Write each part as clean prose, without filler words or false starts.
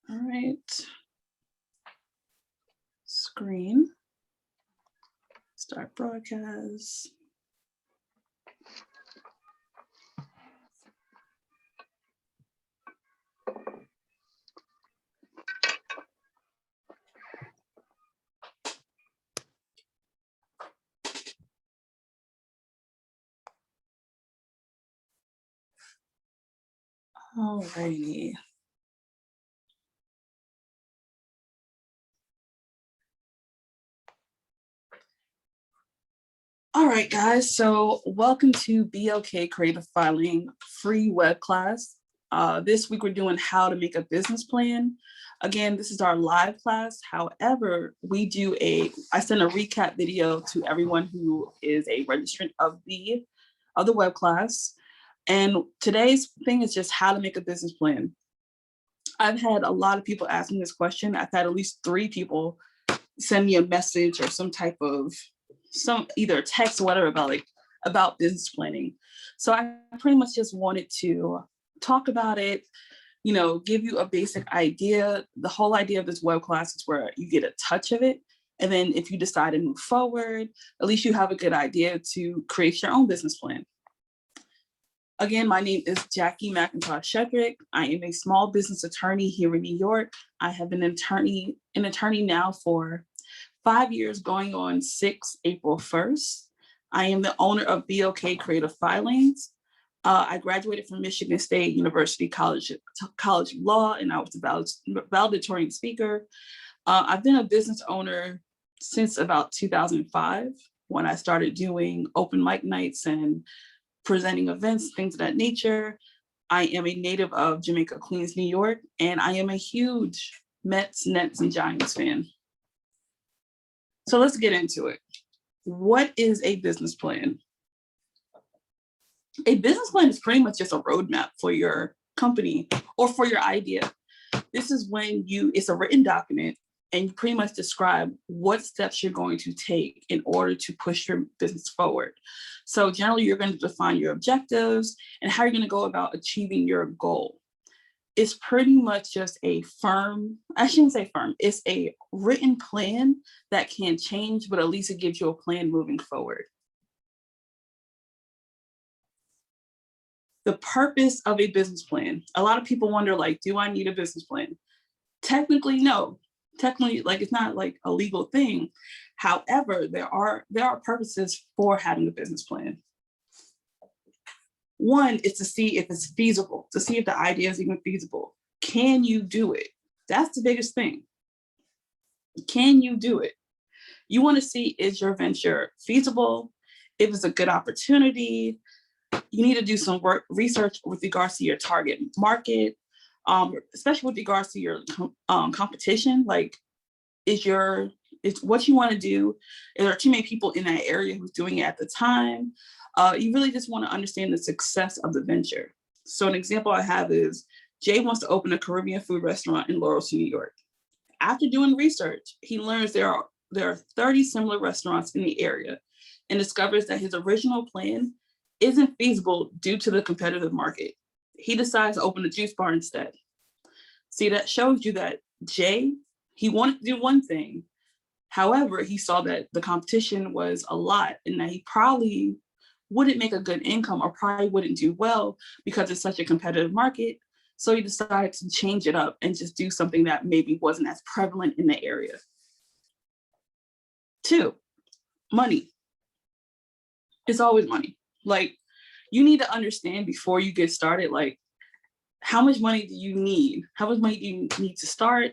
All right. Screen. Start broadcast. All righty. All right, guys, so welcome to BLK Creative Filing free web class. This week we're doing how to make a business plan. Again, this is our live class. However, I send a recap video to everyone who is a registrant of the web class. And today's thing is just how to make a business plan. I've had a lot of people ask me this question. I've had at least 3 people send me a message or some type of either text or whatever about business planning. So I pretty much just wanted to talk about it, give you a basic idea. The whole idea of this web class is where you get a touch of it. And then if you decide to move forward, at least you have a good idea to create your own business plan. Again, my name is Jackie McIntosh Shedrick. I am a small business attorney here in New York. I have been an attorney now for 5 years, going on April 1st. I am the owner of BLK Creative Filings. I graduated from Michigan State University College of Law, and I was a valedictorian speaker. I've been a business owner since about 2005, when I started doing open mic nights and presenting events, things of that nature. I am a native of Jamaica, Queens, New York, and I am a huge Mets, Nets, and Giants fan. So let's get into it. What is a business plan? A business plan is pretty much just a roadmap for your company or for your idea. This is when it's a written document and you pretty much describe what steps you're going to take in order to push your business forward. So generally, you're going to define your objectives and how you're going to go about achieving your goal. It's pretty much just it's a written plan that can change, but at least it gives you a plan moving forward. The purpose of a business plan. A lot of people wonder, do I need a business plan? Technically, no. Technically, it's not like a legal thing. However, there are purposes for having a business plan. One is to see if it's feasible, to see if the idea is even feasible. Can you do it? That's the biggest thing. Can you do it? You want to see, is your venture feasible? If it's a good opportunity, you need to do some research with regards to your target market, especially with regards to your competition. Is what you want to do, is there too many people in that area who's doing it at the time? You really just want to understand the success of the venture. So an example I have is Jay wants to open a Caribbean food restaurant in Laurelton, New York. After doing research, he learns there are 30 similar restaurants in the area and discovers that his original plan isn't feasible due to the competitive market. He decides to open a juice bar instead. See, that shows you that Jay, he wanted to do one thing. However, he saw that the competition was a lot and that he probably wouldn't make a good income or probably wouldn't do well because it's such a competitive market. So he decided to change it up and just do something that maybe wasn't as prevalent in the area. 2, money. It's always money. You need to understand before you get started, how much money do you need? How much money do you need to start?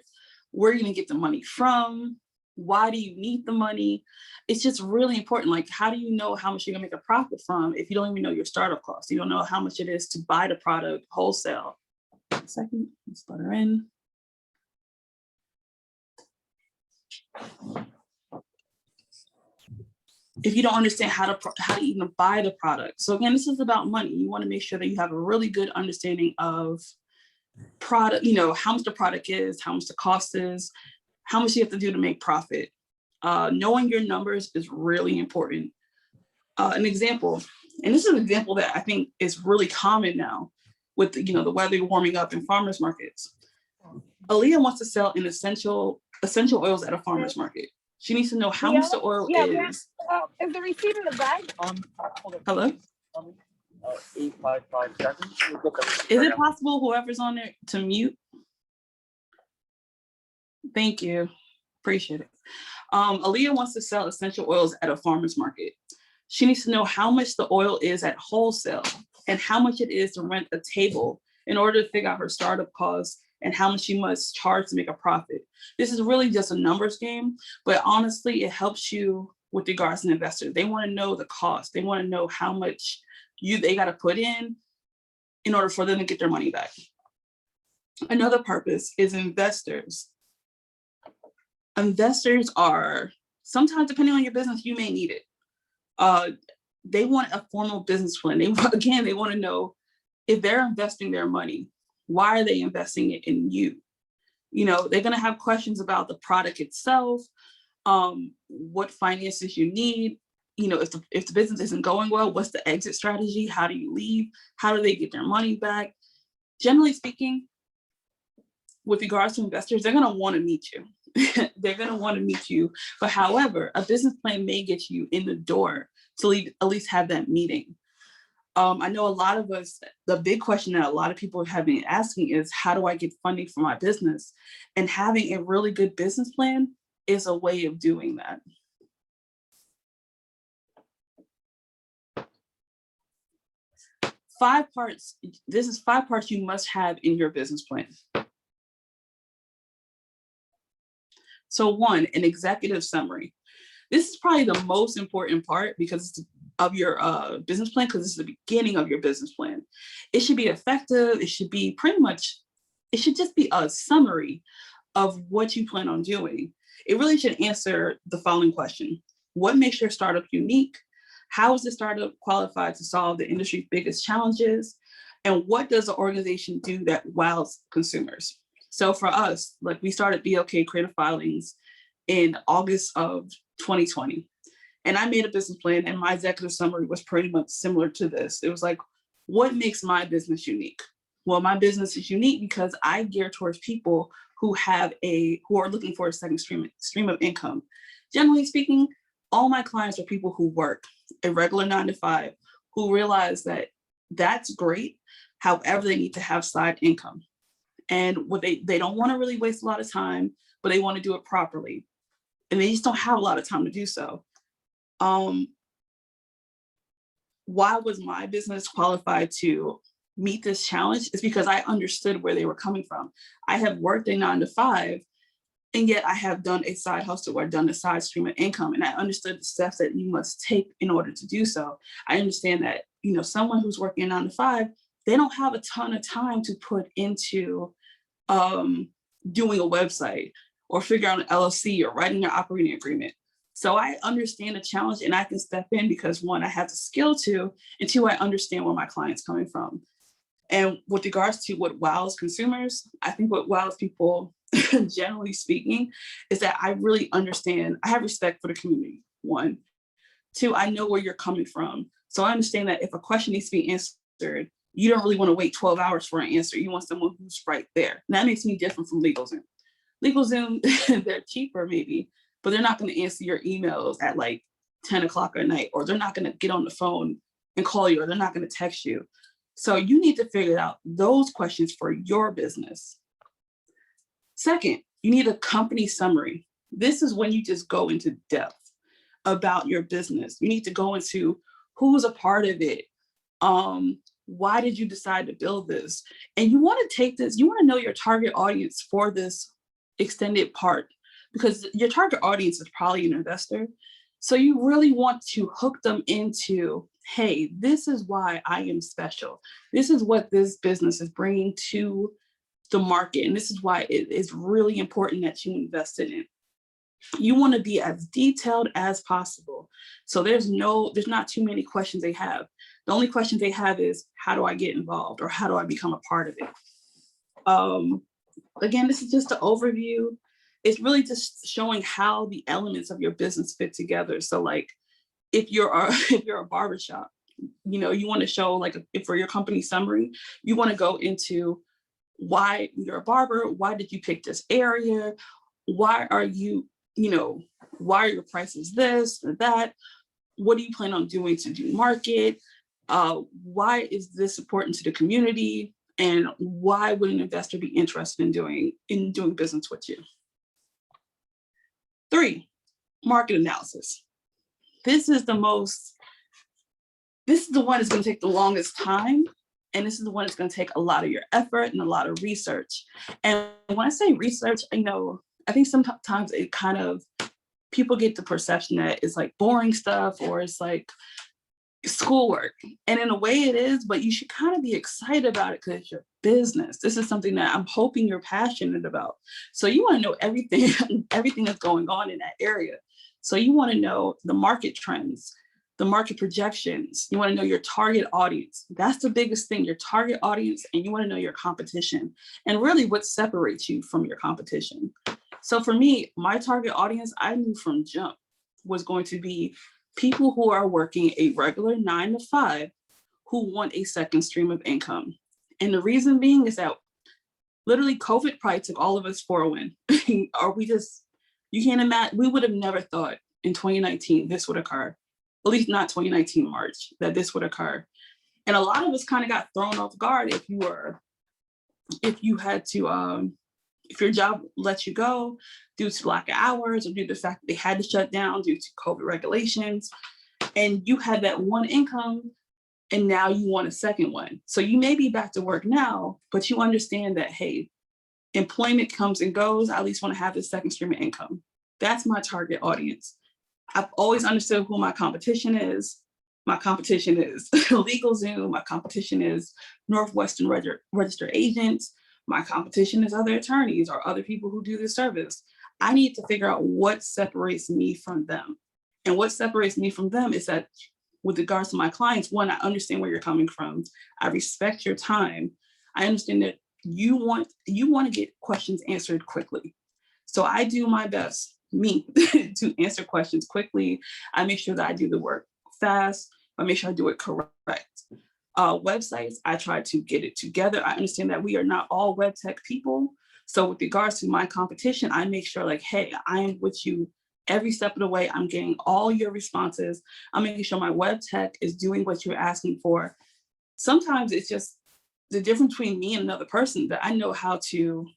Where are you gonna get the money from? Why do you need the money? It's just really important. How do you know how much you're gonna make a profit from if you don't even know your startup costs? You don't know how much it is to buy the product wholesale. 1 second, let's let her in. If you don't understand how to even buy the product. So again, this is about money. You want to make sure that you have a really good understanding of product, how much the product is, how much the cost is, how much you have to do to make profit. Knowing your numbers is really important. An example, and this is an example that I think is really common now with the weather warming up in farmers markets. Aaliyah wants to sell an essential oils at a farmer's market. She needs to know how much the oil is. Is the receipt in the bag? Hello? 8557. Is it possible whoever's on there to mute? Thank you. Appreciate it. Aaliyah wants to sell essential oils at a farmer's market. She needs to know how much the oil is at wholesale and how much it is to rent a table in order to figure out her startup costs and how much she must charge to make a profit. This is really just a numbers game, but honestly, it helps you with regards to investors. They want to know the cost. They want to know how much they got to put in order for them to get their money back. Another purpose is investors. Investors are, sometimes depending on your business, you may need it. They want a formal business plan. They want to know if they're investing their money, why are they investing it in you? You know, they're going to have questions about the product itself, what finances you need. You know, if the business isn't going well, what's the exit strategy? How do you leave? How do they get their money back? Generally speaking, with regards to investors, they're going to want to meet you. They're going to want to meet you. But however, a business plan may get you in the door to at least have that meeting. I know a lot of us, the big question that a lot of people have been asking is, how do I get funding for my business? And having a really good business plan is a way of doing that. This is 5 parts you must have in your business plan. So 1, an executive summary. This is probably the most important part because of your business plan, because it's the beginning of your business plan. It should be effective. It should be it should just be a summary of what you plan on doing. It really should answer the following question. What makes your startup unique? How is the startup qualified to solve the industry's biggest challenges? And what does the organization do that wows consumers? So for us, like, we started BLK Creative Filings in August of 2020. And I made a business plan, and my executive summary was pretty much similar to this. It was like, what makes my business unique? Well, my business is unique because I gear towards people who are looking for a second stream of income. Generally speaking, all my clients are people who work a regular 9-to-5, who realize that that's great. However, they need to have side income. And what they don't want to really waste a lot of time, but they want to do it properly. And they just don't have a lot of time to do so. Why was my business qualified to meet this challenge? Is because I understood where they were coming from. I have worked a 9-to-5, and yet I have done a side hustle or done a side stream of income. And I understood the steps that you must take in order to do so. I understand that, someone who's working a 9-to-5, they don't have a ton of time to put into doing a website or figure out an LLC or writing an operating agreement. So I understand the challenge, and I can step in because 1, I have the skill to, and 2, I understand where my client's coming from. And with regards to what wows consumers, I think what wows people, generally speaking, is that I really understand, I have respect for the community, 1. 2, I know where you're coming from. So I understand that if a question needs to be answered, you don't really want to wait 12 hours for an answer. You want someone who's right there. And that makes me different from LegalZoom. LegalZoom, they're cheaper maybe, but they're not going to answer your emails at like 10 o'clock at night, or they're not going to get on the phone and call you, or they're not going to text you. So you need to figure out those questions for your business. Second, you need a company summary. This is when you just go into depth about your business. You need to go into who's a part of it. Why did you decide to build this? And you want to take this, you want to know your target audience for this extended part, because your target audience is probably an investor. So you really want to hook them into, hey, this is why I am special. This is what this business is bringing to the market. And this is why it is really important that you invest in it. You want to be as detailed as possible. So there's not too many questions they have. The only questions they have is, how do I get involved, or how do I become a part of it? Again, this is just an overview. It's really just showing how the elements of your business fit together. So like, if you're a barbershop, you want to show, like, if for your company summary, you want to go into why you're a barber, why did you pick this area? Why are you, why are your prices this or that? What do you plan on doing to do market? Why is this important to the community? And why would an investor be interested in doing business with you? 3, market analysis. This is the one that's going to take the longest time. And this is the one that's going to take a lot of your effort and a lot of research. And when I say research, I think sometimes it kind of, people get the perception that it's like boring stuff or it's like schoolwork. And in a way it is, but you should kind of be excited about it because it's your business. This is something that I'm hoping you're passionate about. So you want to know everything that's going on in that area. So you want to know the market trends, the market projections. You want to know your target audience. That's the biggest thing, your target audience, and you want to know your competition and really what separates you from your competition. So for me, my target audience, I knew from jump was going to be people who are working a regular 9 to 5 who want a second stream of income. And the reason being is that literally COVID probably took all of us for a win. Or you can't imagine, we would have never thought in 2019 this would occur. At least not 2019 March, that this would occur. And a lot of us kind of got thrown off guard if your job let you go due to lack of hours or due to the fact that they had to shut down due to COVID regulations. And you had that one income and now you want a second one. So you may be back to work now, but you understand that, hey, employment comes and goes. I at least want to have this second stream of income. That's my target audience. I've always understood who my competition is. My competition is LegalZoom. My competition is Northwestern registered agents. My competition is other attorneys or other people who do this service. I need to figure out what separates me from them. And what separates me from them is that with regards to my clients, one, I understand where you're coming from. I respect your time. I understand that you want to get questions answered quickly. So I do my best, to answer questions quickly. I make sure that I do the work fast. I make sure I do it correct. Websites, I try to get it together. I understand that we are not all web tech people. So with regards to my competition, I make sure like, hey, I am with you every step of the way. I'm getting all your responses. I'm making sure my web tech is doing what you're asking for. Sometimes it's just the difference between me and another person that I know how to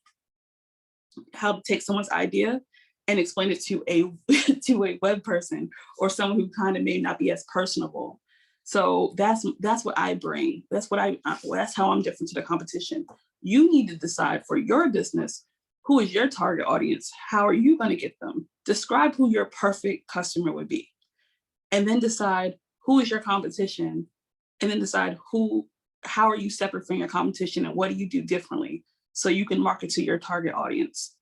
take someone's idea and explain it to a web person or someone who kind of may not be as personable. So that's what I bring. That's how I'm different to the competition. You need to decide for your business, who is your target audience? How are you going to get them? Describe who your perfect customer would be. And then decide who is your competition. And then decide how are you separate from your competition and what do you do differently so you can market to your target audience.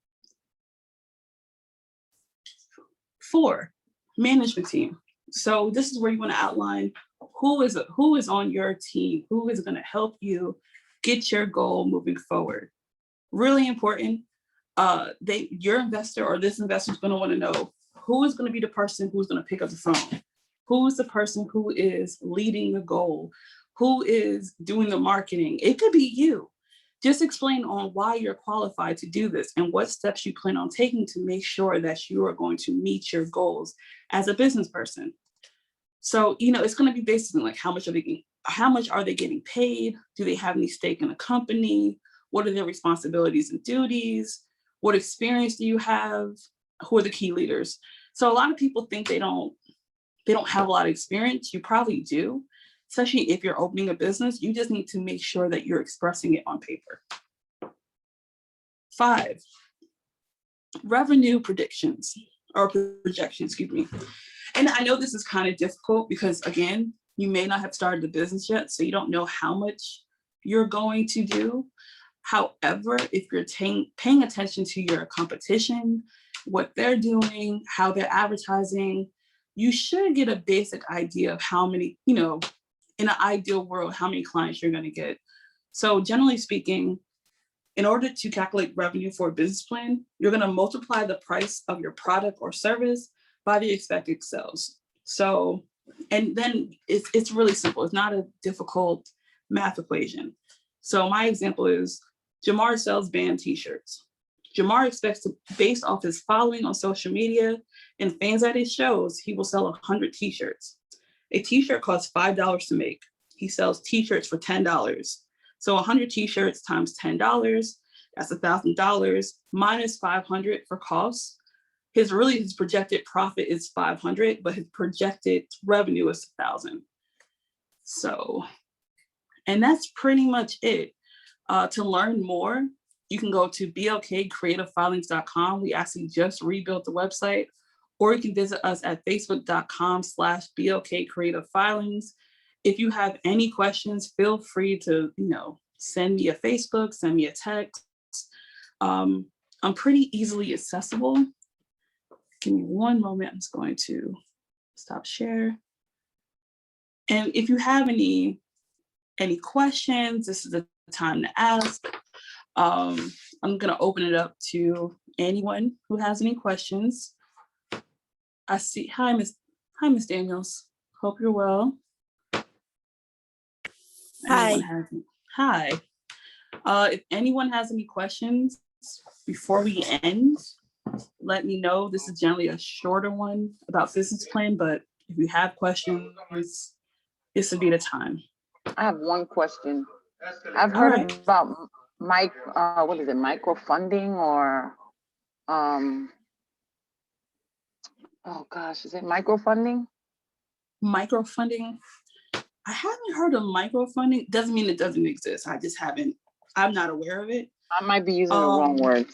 4, management team. So this is where you want to outline who is on your team, who is going to help you get your goal moving forward. Really important. Your investor or this investor is going to want to know who is going to be the person who's going to pick up the phone, who is the person who is leading the goal, who is doing the marketing. It could be you. Just explain on why you're qualified to do this and what steps you plan on taking to make sure that you are going to meet your goals as a business person. So, it's going to be basically like how much are they getting paid? Do they have any stake in the company? What are their responsibilities and duties? What experience do you have? Who are the key leaders? So a lot of people think they don't have a lot of experience. You probably do. Especially if you're opening a business, you just need to make sure that you're expressing it on paper. 5, revenue projections. And I know this is kind of difficult because, again, you may not have started the business yet, so you don't know how much you're going to do. However, if you're paying attention to your competition, what they're doing, how they're advertising, you should get a basic idea of how many, in an ideal world, how many clients you're going to get. So generally speaking, in order to calculate revenue for a business plan, you're going to multiply the price of your product or service by the expected sales. So, and then it's really simple. It's not a difficult math equation. So my example is Jamar sells band t-shirts. Jamar expects to, based off his following on social media and fans at his shows, he will sell 100 t-shirts. A t-shirt costs $5 to make. He sells t-shirts for $10. So 100 t-shirts times $10, that's $1,000 minus 500 for costs. His projected profit is 500, but his projected revenue is 1,000. So, and that's pretty much it. To learn more, you can go to blkcreativefilings.com. We actually just rebuilt the website, or you can visit us at facebook.com/blkcreativefilings. If you have any questions, feel free to, send me a Facebook, send me a text. I'm pretty easily accessible. Give me one moment. I'm just going to stop share. And if you have any questions, this is the time to ask. I'm going to open it up to anyone who has any questions. I see. Hi, Miss Daniels. Hope you're well. Hi. Hi. If anyone has any questions before we end, let me know. This is generally a shorter one about business plan, but if you have questions, this would be the time. I have one question. I've heard about microfunding or oh gosh, is it microfunding? Microfunding. I haven't heard of microfunding. Doesn't mean it doesn't exist. I'm not aware of it. I might be using the wrong word.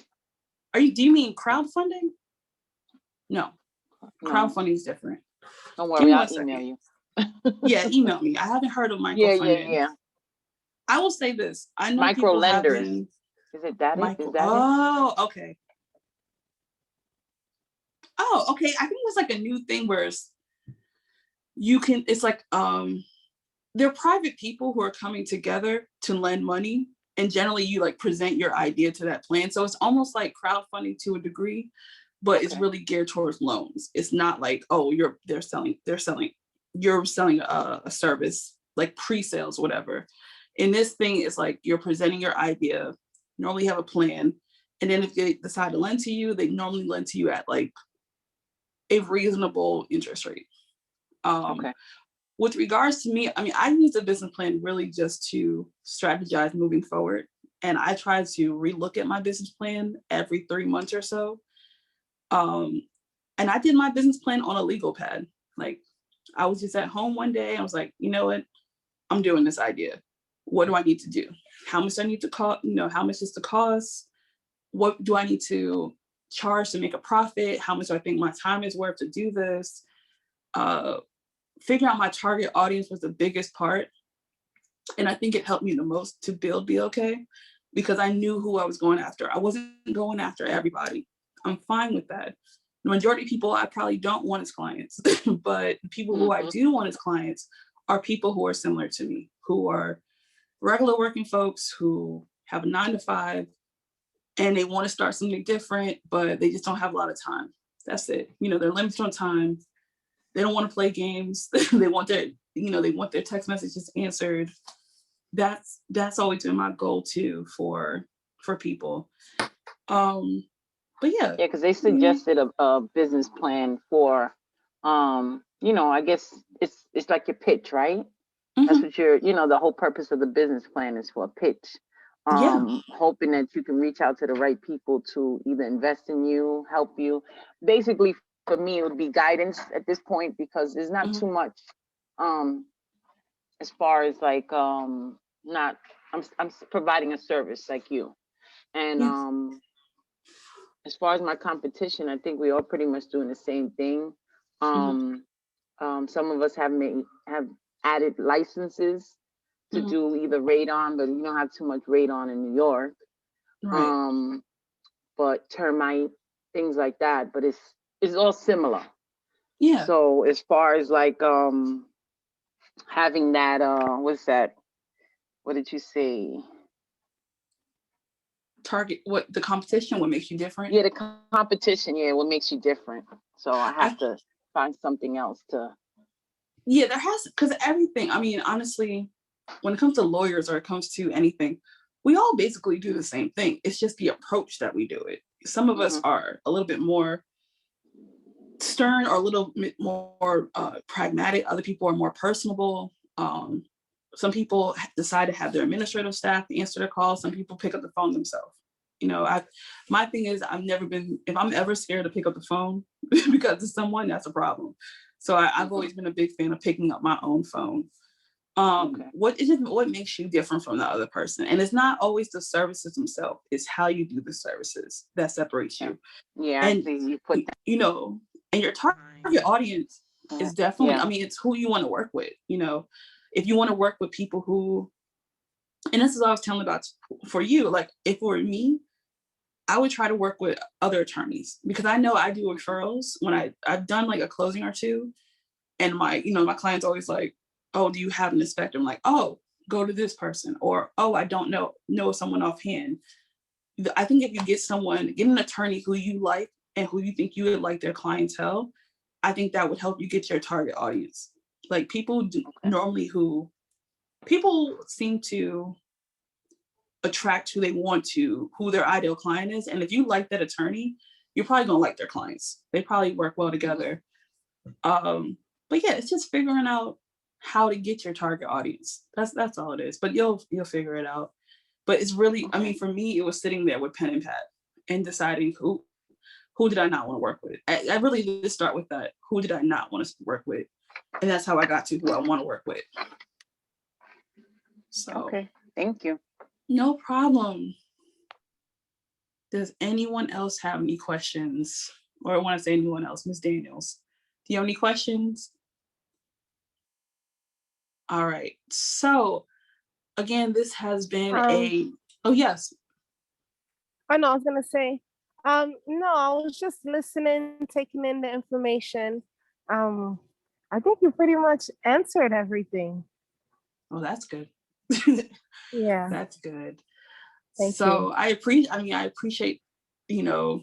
Do you mean crowdfunding? No. Crowdfunding is different. Don't worry, I'll email you. Yeah, email me. I haven't heard of microfunding. Yeah. I will say this. I know micro lenders. Is it that? Is that it? Okay. Oh, okay. I think it's like a new thing where it's like they're private people who are coming together to lend money, and generally you like present your idea to that plan. So it's almost like crowdfunding to a degree, but it's really geared towards loans. It's not like, oh, you're selling a service like pre-sales, whatever. In this thing, it's like you're presenting your idea, normally have a plan, and then if they decide to lend to you, they normally lend to you at like a reasonable interest rate. With regards to me, I use the business plan really just to strategize moving forward. And I try to relook at my business plan every 3 months or so. And I did my business plan on a legal pad. Like I was just at home one day. I was like, you know what? I'm doing this idea. What do I need to do? How much do I need to cost? How much is the cost? What do I need to charge to make a profit? How much do I think my time is worth to do this? Figuring out my target audience was the biggest part. And I think it helped me the most to build BLK because I knew who I was going after. I wasn't going after everybody. I'm fine with that. The majority of people I probably don't want as clients, but people who I do want as clients are people who are similar to me, who are regular working folks who have a 9-to-5 and they want to start something different, but they just don't have a lot of time. That's it. They're limited on time. They don't want to play games. They want their text messages answered. That's always been my goal too for people. But yeah. Yeah, because they suggested a business plan for, I guess it's like your pitch, right? That's what the whole purpose of the business plan is for a pitch. Hoping that you can reach out to the right people to either invest in you, help you. Basically, for me, it would be guidance at this point because there's not too much as far as like I'm providing a service like you. And as far as my competition, I think we all pretty much doing the same thing. Some of us have added licenses to do either radon, but we don't have too much radon in New York. Right. But termite, things like that, but it's all similar. Yeah. So as far as like having that what's that? What did you say? Target, what the competition, what makes you different? Yeah, the competition, what makes you different. So I have to find something else to. Yeah, there has, because everything, honestly, when it comes to lawyers or it comes to anything, we all basically do the same thing. It's just the approach that we do it. Some of us are a little bit more stern or a little bit more pragmatic. Other people are more personable. Some people decide to have their administrative staff answer their calls. Some people pick up the phone themselves. You know, my thing is, I've never been, if I'm ever scared to pick up the phone because of someone, that's a problem. So I've always been a big fan of picking up my own phone. What makes you different from the other person? And it's not always the services themselves, it's how you do the services that separates you. Yeah, And I think you put that. you know, and your target audience is definitely, I mean, it's who you want to work with. You know, if you want to work with people who, and this is what I was telling about for you, like if it were me, I would try to work with other attorneys because I know I do referrals when I've done like a closing or two, and my client's always like, oh, do you have an inspector? I'm like, oh, go to this person, or oh, I don't know someone offhand. I think if you get an attorney who you like and who you think you would like their clientele, I think that would help you get your target audience. Like people people seem to attract who they want to, who their ideal client is. And if you like that attorney, you're probably gonna like their clients. They probably work well together. But yeah, it's just figuring out how to get your target audience. That's all it is. But you'll figure it out. But it's really, I mean, for me, it was sitting there with pen and pad and deciding who did I not want to work with. I really did start with that. Who did I not want to work with? And that's how I got to who I want to work with. So Okay, thank you. No problem. Does anyone else have any questions? Or I want to say anyone else, Ms. Daniels. Do you have any questions? All right. So again, this has been oh yes. I know, I was gonna say, no, I was just listening, taking in the information. I think you pretty much answered everything. Oh, that's good. Yeah. That's good. Thank so you. I appreciate, you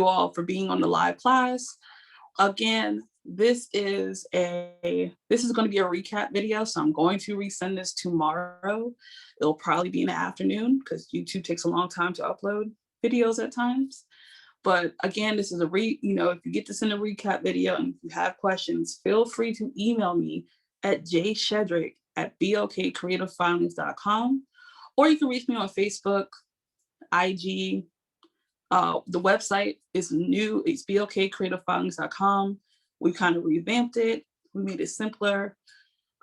all for being on the live class. Again, this is going to be a recap video, so I'm going to resend this tomorrow. It'll probably be in the afternoon because YouTube takes a long time to upload videos at times. But again, this is if you get this in a recap video and if you have questions, feel free to email me at jshedrick@blkcreativefilings.com, or you can reach me on Facebook, IG. The website is new. It's blkcreativefilings.com. We kind of revamped it. We made it simpler.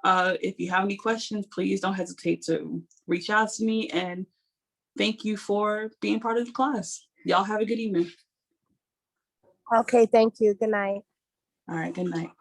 If you have any questions, please don't hesitate to reach out to me. And thank you for being part of the class. Y'all have a good evening. Okay, thank you. Good night. All right, good night.